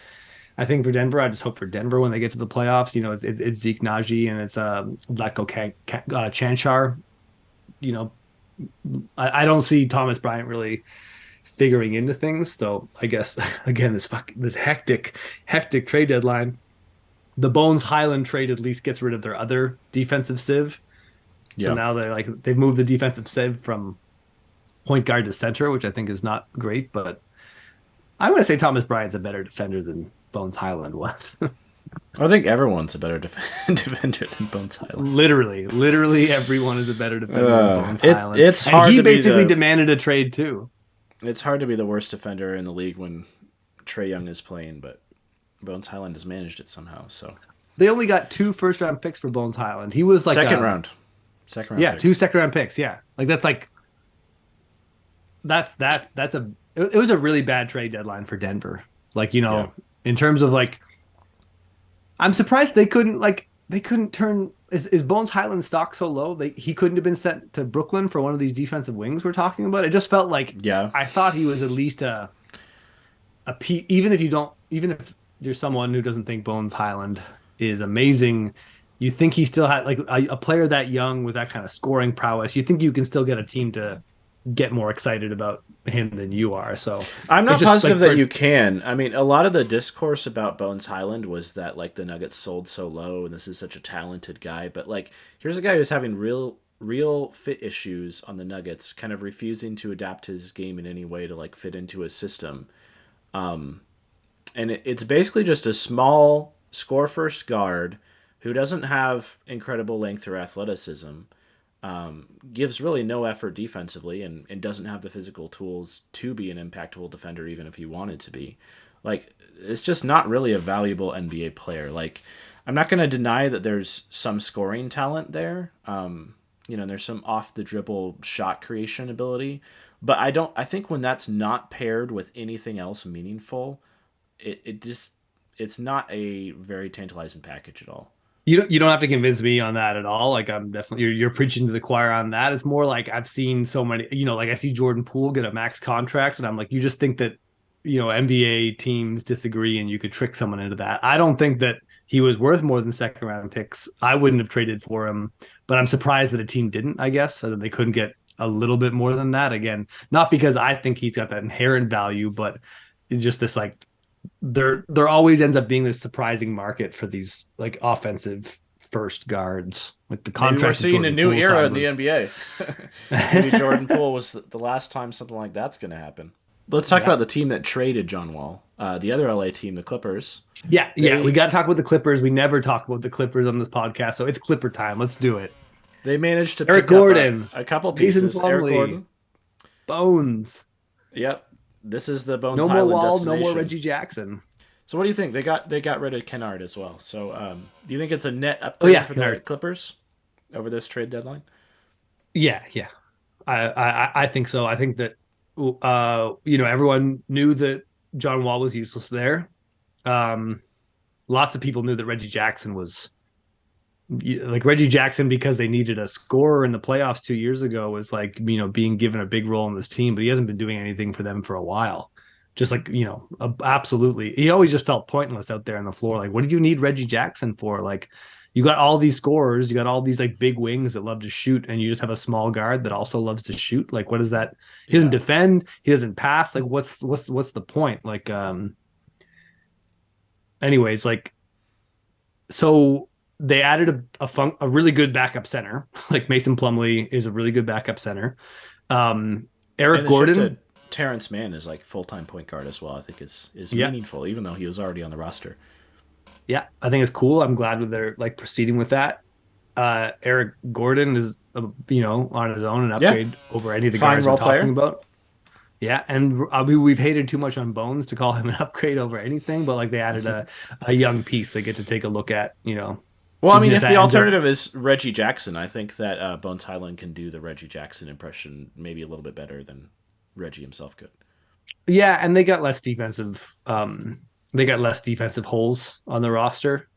I think for Denver, I just hope for Denver when they get to the playoffs, it's Zeke Naji and it's Vlatko Chanchar. You know, I don't see Thomas Bryant really figuring into things. Though I guess again this hectic trade deadline. The Bones Highland trade at least gets rid of their other defensive sieve. So Yeah. now they've moved the defensive sieve from point guard to center, which I think is not great. But I'm going to say Thomas Bryant's a better defender than Bones Highland was. I think everyone's a better defender than Bones Highland. Literally everyone is a better defender than Bones Highland, It's and hard he to be basically the demanded a trade too. it's hard to be the worst defender in the league when Trey Young is playing, but Bones Highland has managed it somehow. So They only got two first round picks for Bones Highland. He was like second round, second round yeah, two picks. second round picks. Yeah, like that's a it was a really bad trade deadline for Denver. Like Yeah. in terms of like I'm surprised they couldn't turn is Bones Highland stock so low he couldn't have been sent to Brooklyn for one of these defensive wings we're talking about. It just felt like Yeah. I thought he was at least even if you're someone who doesn't think Bones Highland is amazing, you think he still had like a player that young with that kind of scoring prowess. You think you can still get a team to get more excited about him than you are. So I'm it not just like positive that for you can. I mean, a lot of the discourse about Bones Highland was that like the Nuggets sold so low and this is such a talented guy, but like here's a guy who's having real fit issues on the Nuggets, kind of refusing to adapt his game in any way to like fit into his system. And it's basically just a small score first guard who doesn't have incredible length or athleticism, gives really no effort defensively, and doesn't have the physical tools to be an impactful defender, even if he wanted to be. Like, it's just not really a valuable NBA player. Like, I'm not going to deny that there's some scoring talent there. There's some off the dribble shot creation ability, but I think when that's not paired with anything else meaningful, it just it's not a very tantalizing package at all. You don't have to convince me on that at all. Like I'm definitely you're preaching to the choir on that. It's more like I've seen so many, like I see Jordan Poole get a max contract, and I'm like, you just think that NBA teams disagree and you could trick someone into that. I don't think that he was worth more than second round picks. I wouldn't have traded for him, but I'm surprised that a team didn't, I guess, so that they couldn't get a little bit more than that. Again, not because I think he's got that inherent value, but it's just this like there always ends up being this surprising market for these like offensive first guards. Like the Maybe we're contract seeing a Jordan new Poole era in signed the was NBA. Maybe Jordan Poole was the last time something like that's going to happen. Let's talk yeah. about the team that traded John Wall. The other LA team, the Clippers. Yeah. We They got to talk about the Clippers. We never talk about the Clippers on this podcast, so it's Clipper time. Let's do it. they managed to Eric pick up Gordon, a couple Mason pieces. Eric Plumlee, Gordon. Bones. Yep. This is the Bones No more Highland Wall, no more destination. Reggie Jackson. So what do you think? They got rid of Kennard as well. So do you think it's a net Oh yeah, upgrade for the Kennard. Clippers over this trade deadline? Yeah. I think so. I think that everyone knew that John Wall was useless there. Um, Lots of people knew that Reggie Jackson was like Reggie Jackson because they needed a scorer in the playoffs 2 years ago was like being given a big role in this team, but he hasn't been doing anything for them for a while. Just like absolutely, he always just felt pointless out there on the floor. Like, what do you need Reggie Jackson for? Like, you got all these scorers, you got all these like big wings that love to shoot, and you just have a small guard that also loves to shoot. Like, what is that? He doesn't Yeah. defend, he doesn't pass. Like, what's the point? Like, anyways, like so they added a really good backup center. Like Mason Plumlee is a really good backup center. And Eric the shift Gordon, to Terrence Mann is like full time point guard as well. I think is yeah, meaningful, even though he was already on the roster. yeah, I think it's cool. I'm glad that they're like proceeding with that. Eric Gordon is on his own an Yeah, upgrade over any of the fine guys we're role talking player. about. Yeah, and we've hated too much on Bones to call him an upgrade over anything, but like they added a young piece they get to take a look at. Well, I Even mean, if if the that ends up alternative is Reggie Jackson, I think that Bones Highland can do the Reggie Jackson impression maybe a little bit better than Reggie himself could. Yeah, and they got less defensive holes on the roster.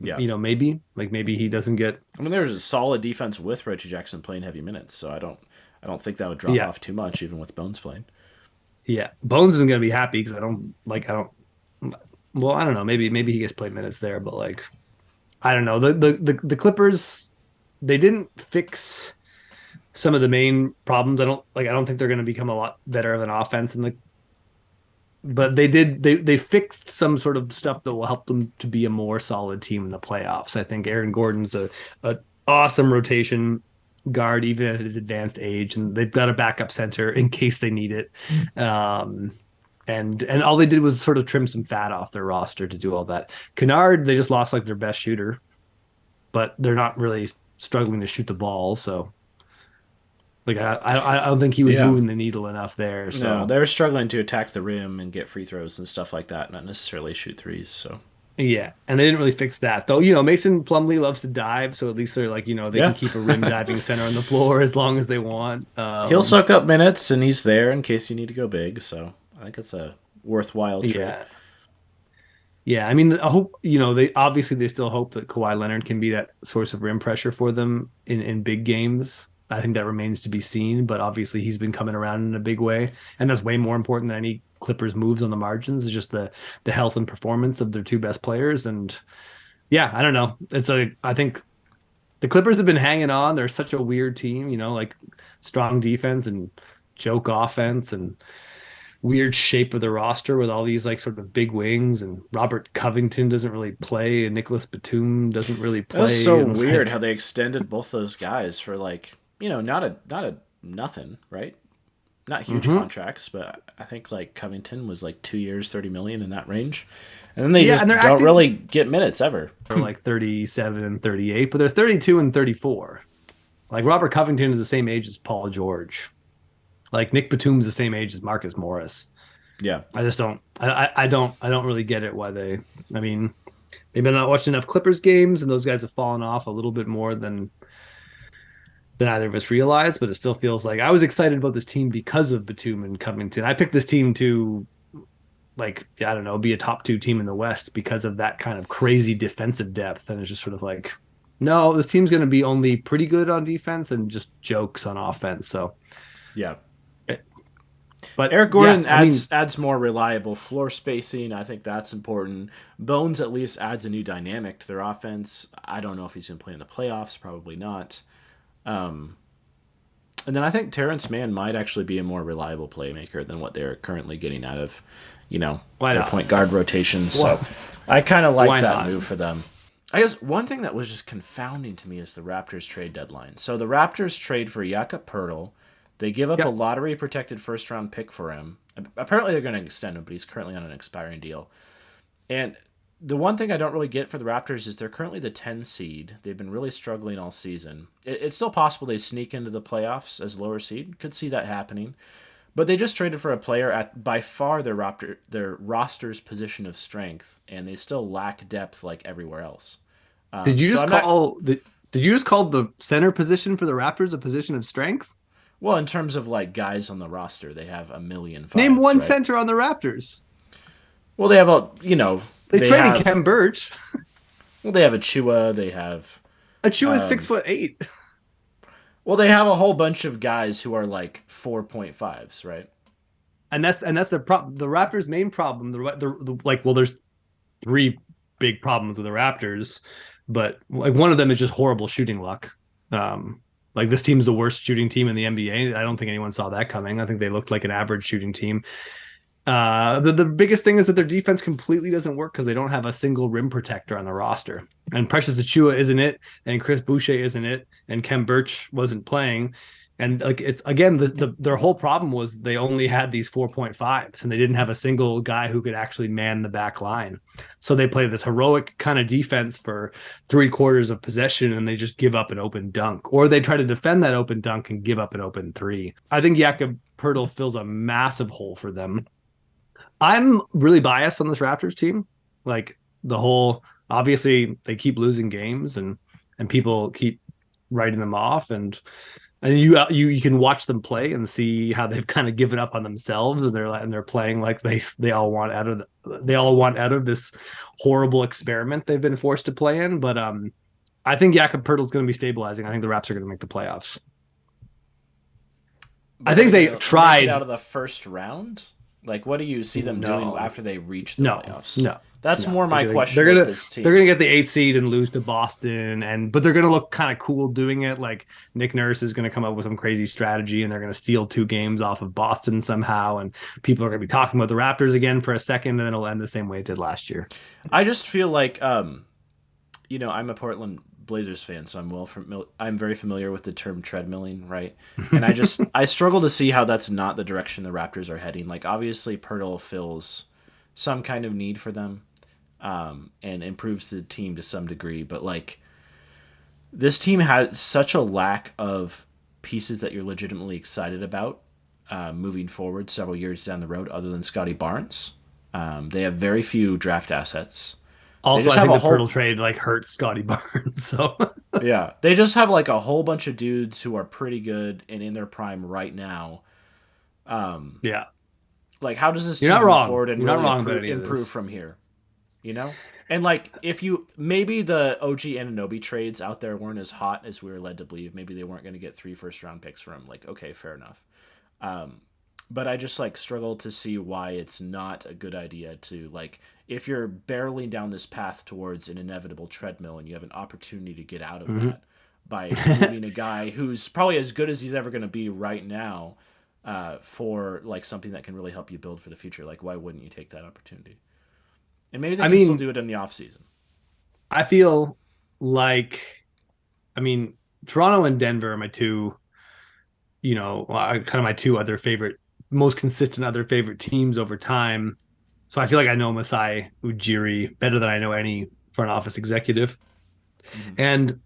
Yeah. Maybe he doesn't get. I mean, there's a solid defense with Reggie Jackson playing heavy minutes, so I don't think that would drop Yeah, off too much, even with Bones playing. yeah. Bones isn't gonna be happy because I don't. Well, I don't know. Maybe he gets played minutes there, but like I don't know. The Clippers, they didn't fix some of the main problems. I don't think they're gonna become a lot better of an offense in the. But they fixed some sort of stuff that will help them to be a more solid team in the playoffs. I think Aaron Gordon's a awesome rotation guard even at his advanced age, and they've got a backup center in case they need it. Um, and all they did was sort of trim some fat off their roster to do all that. Kennard, they just lost like their best shooter, but they're not really struggling to shoot the ball, so like I don't think he was Yeah. moving the needle enough there. No, So they're struggling to attack the rim and get free throws and stuff like that, not necessarily shoot threes. So yeah, and they didn't really fix that though. Mason Plumlee loves to dive, so at least they're like they can yeah, keep a rim diving center on the floor as long as they want. he'll soak up minutes and he's there in case you need to go big. So I think it's a worthwhile trade. Yeah, yeah. I mean, I hope they still hope that Kawhi Leonard can be that source of rim pressure for them in big games. I think that remains to be seen, but obviously he's been coming around in a big way, and that's way more important than any Clippers moves on the margins. Is just the health and performance of their two best players, and yeah, I don't know. I think the Clippers have been hanging on. They're such a weird team, like strong defense and joke offense and weird shape of the roster with all these like sort of big wings, and Robert Covington doesn't really play and Nicholas Batum doesn't really It was play, so and weird like how they extended both those guys for like not a nothing, right? not huge Mm-hmm. contracts, but I think like Covington was like 2 years, 30 million in that range, and then they Yeah, and they're just don't acting really get minutes ever. for like 37 and 38, but they're 32 and 34. Like Robert Covington is the same age as Paul George. Like Nick Batum's the same age as Marcus Morris. Yeah, I just don't. I don't really get it why they. I mean, maybe I'm not watching enough Clippers games, and those guys have fallen off a little bit more than either of us realized. But it still feels like I was excited about this team because of Batum and Covington. I picked this team to like I don't know be a top two team in the West because of that kind of crazy defensive depth, and it's just sort of like, no, this team's going to be only pretty good on defense and just jokes on offense. So, yeah. but Eric yeah, Gordon I mean, adds more reliable floor spacing. I think that's important. Bones at least adds a new dynamic to their offense. I don't know if he's going to play in the playoffs. Probably not. Um, and then I think Terrence Mann might actually be a more reliable playmaker than what they're currently getting out of, why their not? point guard rotations. So Well, I kind of like why that not? move for them. I guess one thing that was just confounding to me is the Raptors trade deadline. So the Raptors trade for Jakob Pertl. They give up a Yep. lottery protected first round pick for him. Apparently they're going to extend him, but he's currently on an expiring deal. And the one thing I don't really get for the Raptors is they're currently the 10 seed. They've been really struggling all season. It's still possible they sneak into the playoffs as lower seed. Could see that happening. But they just traded for a player at by far their roster's position of strength, and they still lack depth like everywhere else. Did you So just I'm not call the Did you just call the center position for the Raptors a position of strength? well in terms of like guys on the roster. They have a million Name fives, one right? center on the Raptors. Well, they have a They they traded have Kem Birch. they have a Chua. They have Achua's um, 6'8". they have a whole bunch of guys who are like 4.5s, right? And that's the problem. The Raptors' main problem. Like, well, there's three big problems with the Raptors, but like one of them is just horrible shooting luck. Like this team's the worst shooting team in the NBA. I don't think anyone saw that coming. I think they looked like an average shooting team. The biggest thing is that their defense completely doesn't work because they don't have a single rim protector on the roster. And Precious Achua isn't it, and Chris Boucher isn't it, and Kem Birch wasn't playing. And like it's again, their whole problem was they only had these 4.5s and they didn't have a single guy who could actually man the back line. So they play this heroic kind of defense for 3/4 of possession and they just give up an open dunk. Or they try to defend that open dunk and give up an open three. I think Jakob Pertl fills a massive hole for them. I'm really biased on this Raptors team. Like the whole, obviously they keep losing games and people keep writing them off and you can watch them play and see how they've kind of given up on themselves and they're playing like they all want out of they all want out of this horrible experiment they've been forced to play in. But I think Jakob Pertl is going to be stabilizing. I think the Raps are going to make the playoffs. I But are think they they gonna make it tried. out of the first round? Like, what do you see them doing No, after they reach the no, playoffs? no, That's no. more They're my gonna question with this they're team. gonna get the eighth seed and lose to Boston, and but they're gonna look kind of cool doing it. Like Nick Nurse is gonna come up with some crazy strategy, and they're gonna steal 2 games off of Boston somehow, and people are gonna be talking about the Raptors again for a second, and then it'll end the same way it did last year. I just feel like, I'm a Portland Blazers fan, so I'm very familiar with the term treadmilling, right? And I struggle to see how that's not the direction the Raptors are heading. Like, obviously, Pirtle fills some kind of need for them, and improves the team to some degree, but like this team has such a lack of pieces that you're legitimately excited about moving forward several years down the road, other than Scotty Barnes. They have very few draft assets. They Also, just I have think a the Pirtle whole trade like hurt Scotty Barnes. So yeah. They just have like a whole bunch of dudes who are pretty good and in their prime right now. Um, yeah, like how does this you're team not move wrong. forward and You're not really wrong about improve any of improve this. from here? You know? And like if you maybe the OG Ananobi trades out there weren't as hot as we were led to believe. Maybe they weren't going to get 3 first round picks from him. Like okay, fair enough. Um, but I just like struggle to see why it's not a good idea to like if you're barreling down this path towards an inevitable treadmill and you have an opportunity to get out of Mhm. that by moving a guy who's probably as good as he's ever going to be right now for like something that can really help you build for the future. Like why wouldn't you take that opportunity? And maybe they I can still mean, do it in the off season. I feel like, I mean, Toronto and Denver are my two. kind of my two other favorite, most consistent other favorite teams over time. So I feel like I know Masai Ujiri better than I know any front office executive. Hmm. And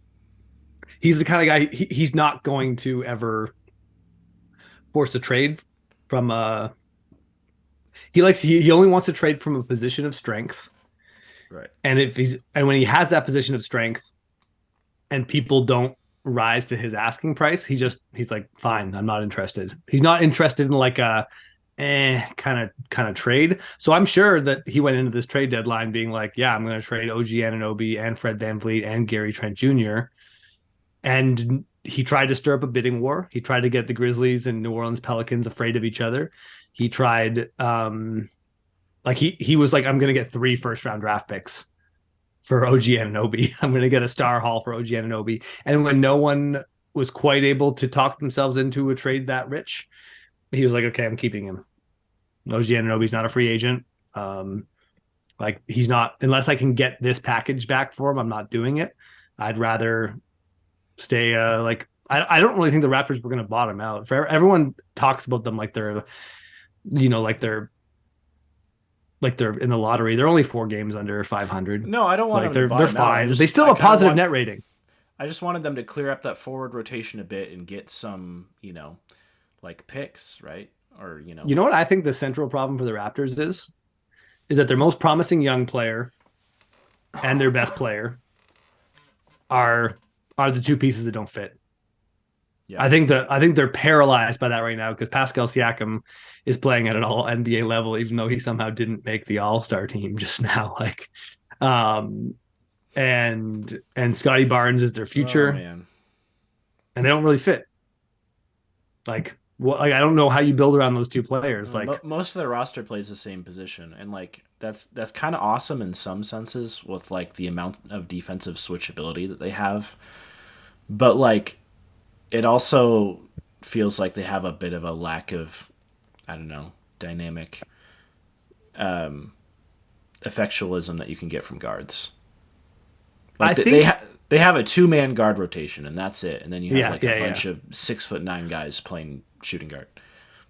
he's the kind of guy, he's not going to ever force a trade from he only wants to trade from a position of strength. Right. And when he has that position of strength and people don't rise to his asking price, he's like, fine, I'm not interested. He's not interested in like a kind of trade. So I'm sure that he went into this trade deadline being like, yeah, I'm going to trade OG Anunoby and Fred VanVleet and Gary Trent Jr. And he tried to stir up a bidding war. He tried to get the Grizzlies and New Orleans Pelicans afraid of each other. He tried like he was like, I'm going to get 3 first round draft picks for OG Anunoby. I'm going to get a star haul for OG Anunoby. And when no one was quite able to talk themselves into a trade that rich, he was like, okay, I'm keeping him. OG Anunoby's not a free agent. Like he's not, unless I can get this package back for him, I'm not doing it. I'd rather stay like I don't really think the Raptors were going to bottom out. For everyone talks about them like they're like they're in the lottery. They're only 4 games under 500. No, I don't want Like them to they're bottom out. fine. They still have a positive net rating. I just wanted them to clear up that forward rotation a bit and get some, like picks, right? Or, You know what I think the central problem for the Raptors is that their most promising young player and their best player are the two pieces that don't fit. yeah. I think they're paralyzed by that right now because Pascal Siakam is playing at an all NBA level, even though he somehow didn't make the All Star team just now. Like, um, and Scotty Barnes is their Oh future, man. and they don't really fit. Like, like I don't know how you build around those two players. Like, Most of their roster plays the same position, and like that's kind of awesome in some senses with like the amount of defensive switchability that they have. But like it also feels like they have a bit of a lack of, I don't know, dynamic um, effectualism that you can get from guards. I Like think, they have a 2-man guard rotation and that's it, and then you have yeah, like a yeah, yeah. bunch of 6'9" guys playing shooting guard.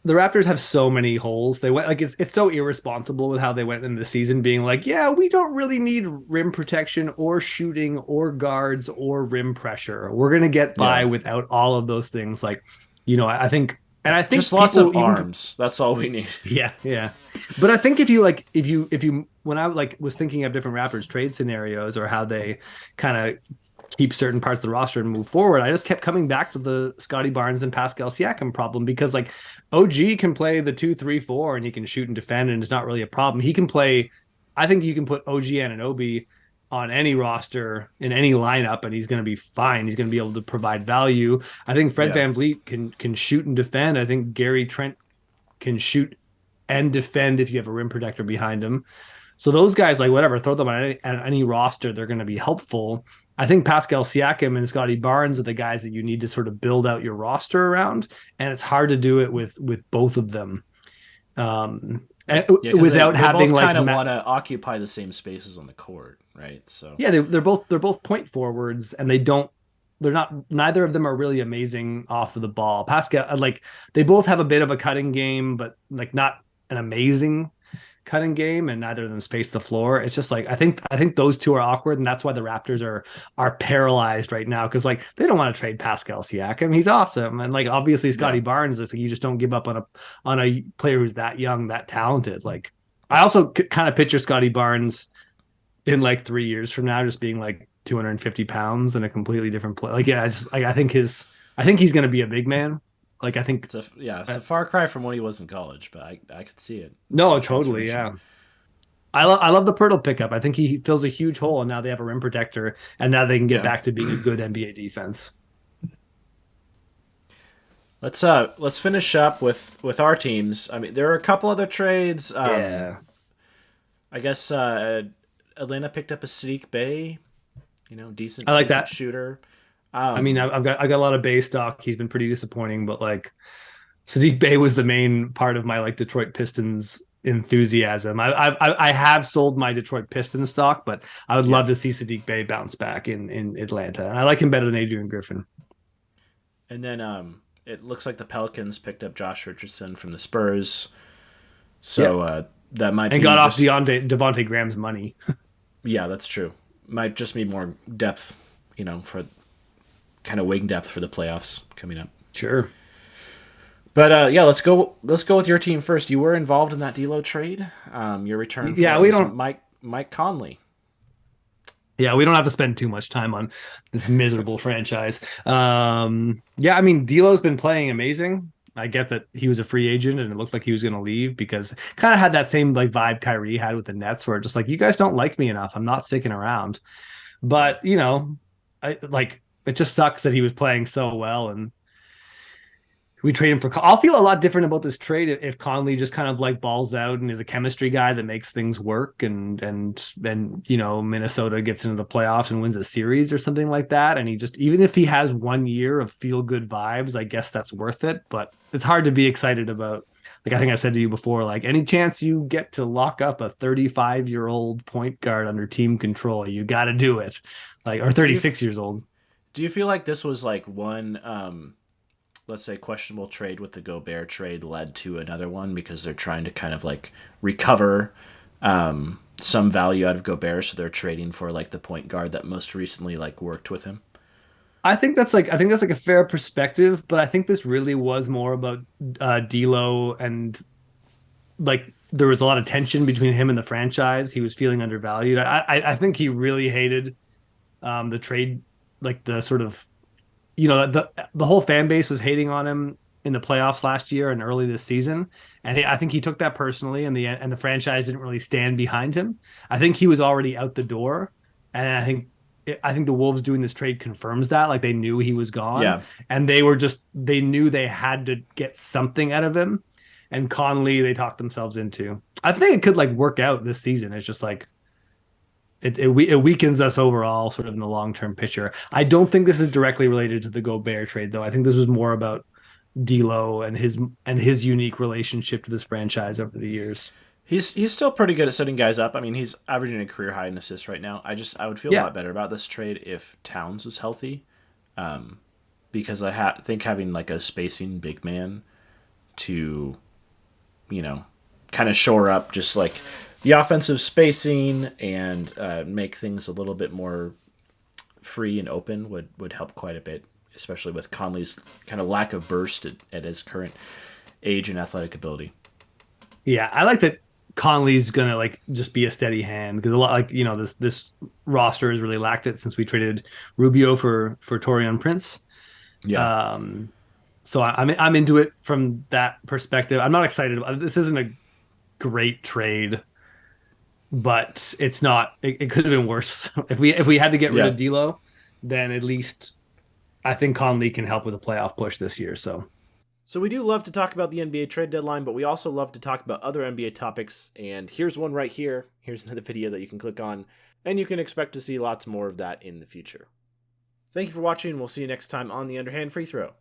The Raptors have so many holes. They went like it's so irresponsible with how they went in the season, being like, yeah, we don't really need rim protection or shooting or guards or rim pressure. We're gonna get by Yeah, without all of those things. Like, I think, and I just think lots of people even, arms. That's all we need. yeah, yeah. But I think if you when I like was thinking of different Raptors trade scenarios or how they kind of keep certain parts of the roster and move forward. I just kept coming back to the Scotty Barnes and Pascal Siakam problem because like OG can play the 2-3-4 and he can shoot and defend and it's not really a problem. He can play. I think you can put OG Anunoby on any roster in any lineup and he's going to be fine. He's going to be able to provide value. I think Fred Yeah, VanVleet can shoot and defend. I think Gary Trent can shoot and defend if you have a rim protector behind him. So those guys, like whatever, throw them on any roster, they're going to be helpful. I think Pascal Siakam and Scotty Barnes are the guys that you need to sort of build out your roster around, and it's hard to do it with both of them yeah, because without they having both like kind of want to occupy the same spaces on the court, right? So yeah, they're both point forwards, and they're not neither of them are really amazing off of the ball. Pascal like they both have a bit of a cutting game, but like not an amazing cutting game, and neither of them space the floor. It's just like I think those two are awkward, and that's why the Raptors are paralyzed right now because like they don't want to trade Pascal Siakam. He's awesome, and like obviously yeah, Scotty Barnes. It's like you just don't give up on a player who's that young, that talented. Like I also kind of picture Scotty Barnes in like 3 years from now just being like 250 pounds and a completely different play. Like yeah, I just like I think he's going to be a big man. Like I think it's a far cry from what he was in college, but I could see it. no, The totally, transformation. yeah. I love the Pirtle pickup. I think he fills a huge hole, and now they have a rim protector, and now they can get Yeah. back to being a good NBA defense. Let's finish up with our teams. I mean, there are a couple other trades. Yeah, I guess Atlanta picked up a Sadiq Bey, I decent like decent that. shooter. I mean, I've got a lot of Bay stock. He's been pretty disappointing, but like Sadiq Bey was the main part of my like Detroit Pistons enthusiasm. I have sold my Detroit Pistons stock, but I would Yeah, love to see Sadiq Bey bounce back in Atlanta. And I like him better than Adrian Griffin. and then it looks like the Pelicans picked up Josh Richardson from the Spurs, Yep. so that might And be got off just Devontae Graham's money. yeah, that's true. Might just be more depth, for kind of wing depth for the playoffs coming up. Sure. But yeah, let's go. Let's go with your team first. You were involved in that D'Lo trade. Your return for Yeah, it we was don't. Mike Conley. Yeah, we don't have to spend too much time on this miserable franchise. Yeah, I mean, D'Lo's been playing amazing. I get that he was a free agent and it looked like he was going to leave because kind of had that same like vibe Kyrie had with the Nets, where just like you guys don't like me enough. I'm not sticking around. Yeah. But I like it just sucks that he was playing so well and we trade him for. I'll feel a lot different about this trade if Conley just kind of like balls out and is a chemistry guy that makes things work, and then Minnesota gets into the playoffs and wins a series or something like that. And he just, even if he has 1 year of feel good vibes, I guess that's worth it. But it's hard to be excited about. Like I think I said to you before, like any chance you get to lock up a 35-year-old point guard under team control, you got to do it. Like, or Do you 36 years old. do you feel like this was like one, let's say, questionable trade with the Gobert trade led to another one because they're trying to kind of like recover some value out of Gobert, so they're trading for like the point guard that most recently like worked with him. I think that's like a fair perspective, but I think this really was more about D'Lo, and like there was a lot of tension between him and the franchise. He was feeling undervalued. I think he really hated the trade, like the sort of the whole fan base was hating on him in the playoffs last year and early this season, and I think he took that personally, and the franchise didn't really stand behind him. I think he was already out the door, and I think the Wolves doing this trade confirms that. Like they knew he was gone, Yeah, and they knew they had to get something out of him. And Conley, they talked themselves into. I think it could like work out this season. It's just like it weakens us overall, sort of in the long term picture. I don't think this is directly related to the Gobert trade, though. I think this was more about D'Lo and his unique relationship to this franchise over the years. he's still pretty good at setting guys up. I mean, he's averaging a career high in assists right now. I would feel a Yeah, lot better about this trade if Towns was healthy, because think having like a spacing big man to you know, kind of shore up just like the offensive spacing and make things a little bit more free and open would help quite a bit, especially with Conley's kind of lack of burst at his current age and athletic ability. yeah, I like that. Conley's gonna like just be a steady hand because a lot like this roster has really lacked it since we traded Rubio for Torian Prince. Yeah, Um, so I'm into it from that perspective. I'm not excited about it. This isn't a great trade, but it's not. It could have been worse. If we had to get rid yeah. of D'Lo, then at least I think Conley can help with a playoff push this year. So So we do love to talk about the NBA trade deadline, but we also love to talk about other NBA topics. And here's one right here. Here's another video that you can click on, and you can expect to see lots more of that in the future. Thank you for watching, and we'll see you next time on the Underhand Free Throw.